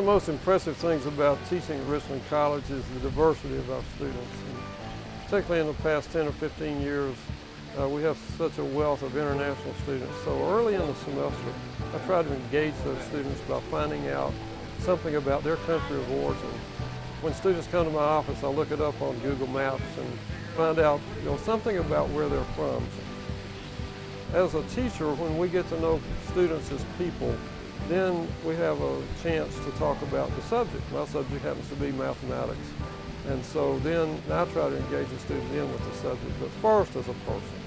the most impressive things about teaching at Richland College is the diversity of our students. And particularly in the past 10 or 15 years, we have such a wealth of international students. So early in the semester, I try to engage those students by finding out something about their country of origin. When students come to my office, I look it up on Google Maps and find out something about where they're from. As a teacher, when we get to know students as people, then we have a chance to talk about the subject. My subject happens to be mathematics. And so then I try to engage the student in with the subject, but first as a person.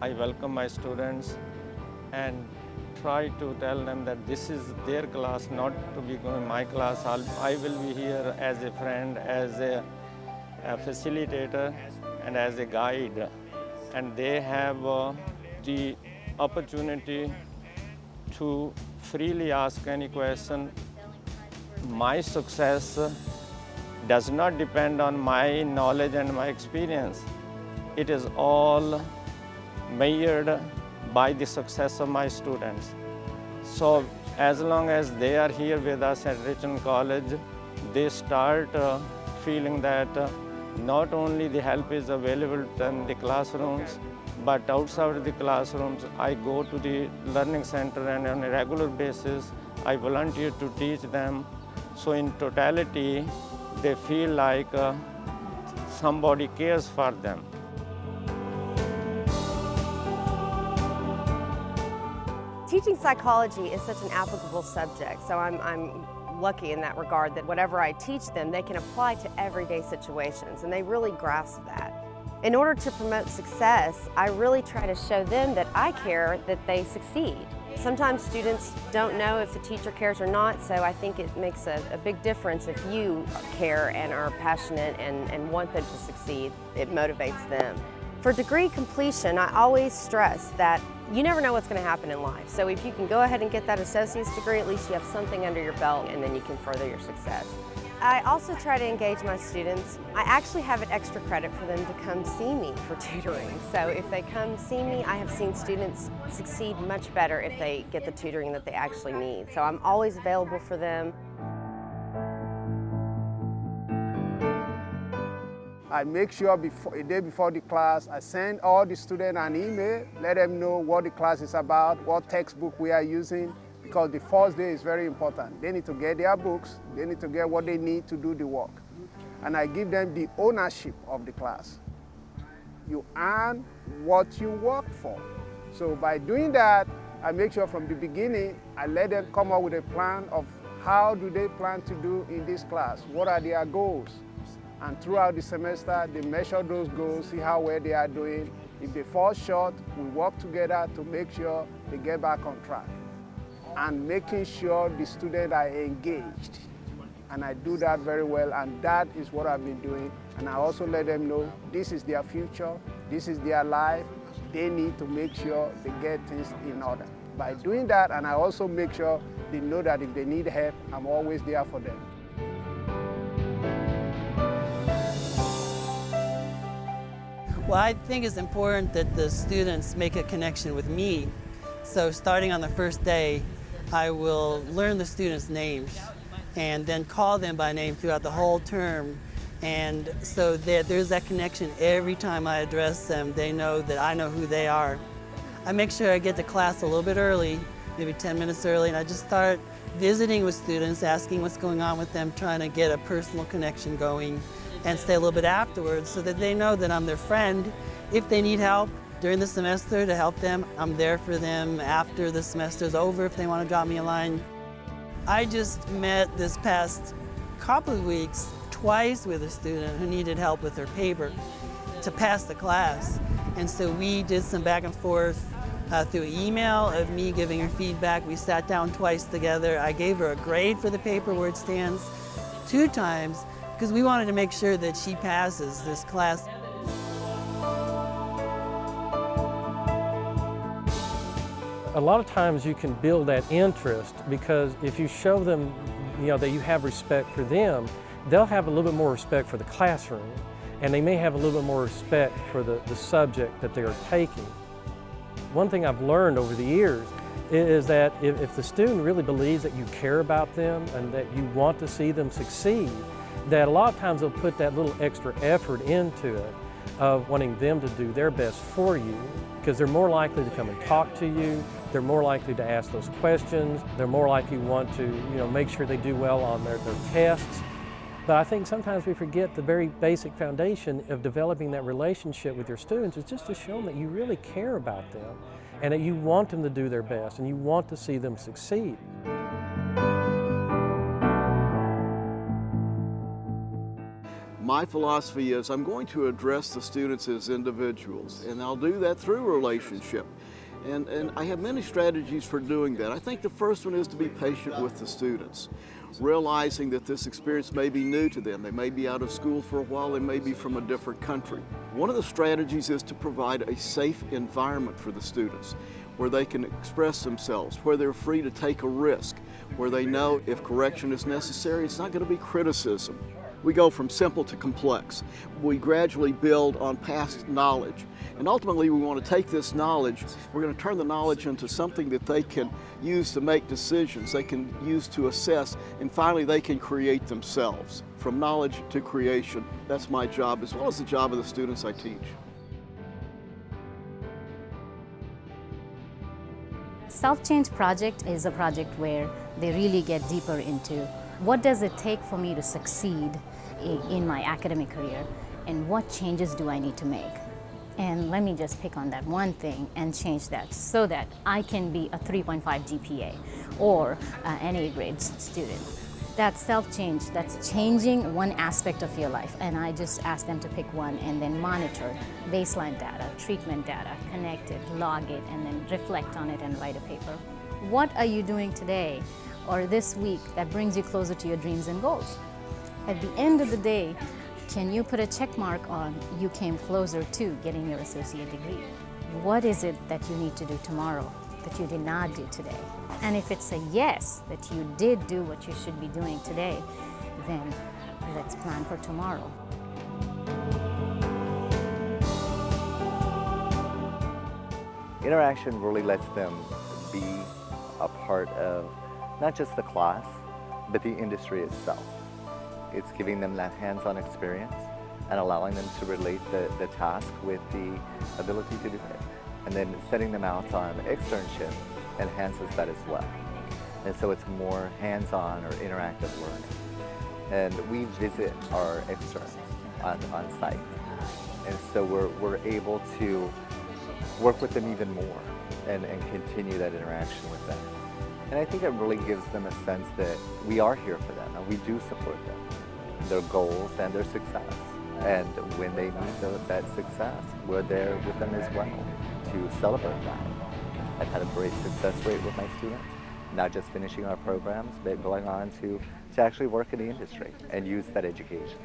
I welcome my students and try to tell them that this is their class, not to be going my class. I will be here as a friend, as a facilitator, and as a guide. And they have the opportunity to freely ask any question. My success does not depend on my knowledge and my experience. It is all measured by the success of my students. So as long as they are here with us at Richland College, they start feeling that not only the help is available in the classrooms, but outside the classrooms, I go to the learning center and on a regular basis, I volunteer to teach them. So in totality, they feel like somebody cares for them. Teaching psychology is such an applicable subject, so I'm lucky in that regard that whatever I teach them, they can apply to everyday situations, and they really grasp that. In order to promote success, I really try to show them that I care that they succeed. Sometimes students don't know if the teacher cares or not, so I think it makes a big difference if you care and are passionate and want them to succeed. It motivates them. For degree completion, I always stress that you never know what's going to happen in life. So if you can go ahead and get that associate's degree, at least you have something under your belt and then you can further your success. I also try to engage my students. I actually have an extra credit for them to come see me for tutoring. So if they come see me, I have seen students succeed much better if they get the tutoring that they actually need. So I'm always available for them. I make sure a day before the class, I send all the students an email, let them know what the class is about, what textbook we are using, because the first day is very important. They need to get their books, they need to get what they need to do the work. And I give them the ownership of the class. You earn what you work for. So by doing that, I make sure from the beginning, I let them come up with a plan of how do they plan to do in this class, what are their goals. And throughout the semester, they measure those goals, see how well they are doing. If they fall short, we work together to make sure they get back on track. And making sure the students are engaged. And I do that very well, and that is what I've been doing. And I also let them know this is their future, this is their life. They need to make sure they get things in order. By doing that, and I also make sure they know that if they need help, I'm always there for them. Well, I think it's important that the students make a connection with me. So starting on the first day, I will learn the students' names and then call them by name throughout the whole term. And so that there's that connection every time I address them. They know that I know who they are. I make sure I get to class a little bit early, maybe 10 minutes early, and I just start visiting with students, asking what's going on with them, trying to get a personal connection going, and stay a little bit afterwards so that they know that I'm their friend. If they need help during the semester to help them, I'm there for them after the semester's over if they want to drop me a line. I just met this past couple of weeks twice with a student who needed help with her paper to pass the class. And so we did some back and forth through email of me giving her feedback. We sat down twice together. I gave her a grade for the paper where it stands 2 times because we wanted to make sure that she passes this class. A lot of times you can build that interest because if you show them, that you have respect for them, they'll have a little bit more respect for the classroom, and they may have a little bit more respect for the subject that they're taking. One thing I've learned over the years is that if the student really believes that you care about them and that you want to see them succeed, that a lot of times they'll put that little extra effort into it of wanting them to do their best for you, because they're more likely to come and talk to you, they're more likely to ask those questions, they're more likely to want to make sure they do well on their tests. But I think sometimes we forget the very basic foundation of developing that relationship with your students is just to show them that you really care about them and that you want them to do their best and you want to see them succeed. My philosophy is I'm going to address the students as individuals, and I'll do that through relationship. And I have many strategies for doing that. I think the first one is to be patient with the students, realizing that this experience may be new to them. They may be out of school for a while, they may be from a different country. One of the strategies is to provide a safe environment for the students, where they can express themselves, where they're free to take a risk, where they know if correction is necessary, it's not going to be criticism. We go from simple to complex. We gradually build on past knowledge. And ultimately we want to take this knowledge, we're going to turn the knowledge into something that they can use to make decisions, they can use to assess, and finally they can create themselves. From knowledge to creation, that's my job as well as the job of the students I teach. Self-Change Project is a project where they really get deeper into what does it take for me to succeed in my academic career, and what changes do I need to make? And let me just pick on that one thing and change that so that I can be a 3.5 GPA or an A grade student. That's self-change, that's changing one aspect of your life, and I just ask them to pick one and then monitor baseline data, treatment data, connect it, log it, and then reflect on it and write a paper. What are you doing today or this week that brings you closer to your dreams and goals? At the end of the day, can you put a check mark on you came closer to getting your associate degree? What is it that you need to do tomorrow that you did not do today? And if it's a yes, that you did do what you should be doing today, then let's plan for tomorrow. Interaction really lets them be a part of not just the class, but the industry itself. It's giving them that hands-on experience and allowing them to relate the task with the ability to do it. And then setting them out on externship enhances that as well. And so it's more hands-on or interactive learning. And we visit our externs on site. And so we're able to work with them even more and continue that interaction with them. And I think it really gives them a sense that we are here for them and we do support them, their goals and their success. And when they meet that success, we're there with them as well to celebrate that. I've had a great success rate with my students, not just finishing our programs, but going on to actually work in the industry and use that education.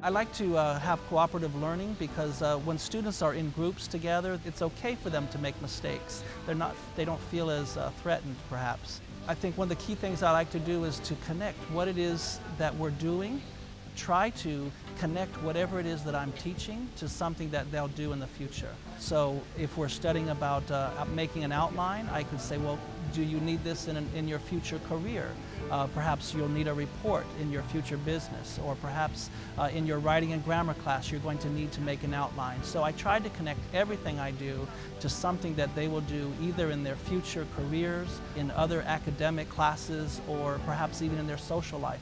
I like to have cooperative learning because when students are in groups together, it's okay for them to make mistakes. They don't feel as threatened, perhaps. I think one of the key things I like to do is to connect what it is that we're doing, try to connect whatever it is that I'm teaching to something that they'll do in the future. So if we're studying about making an outline, I could say, well, do you need this in your future career? Perhaps you'll need a report in your future business, or perhaps in your writing and grammar class you're going to need to make an outline. So I try to connect everything I do to something that they will do either in their future careers, in other academic classes, or perhaps even in their social life.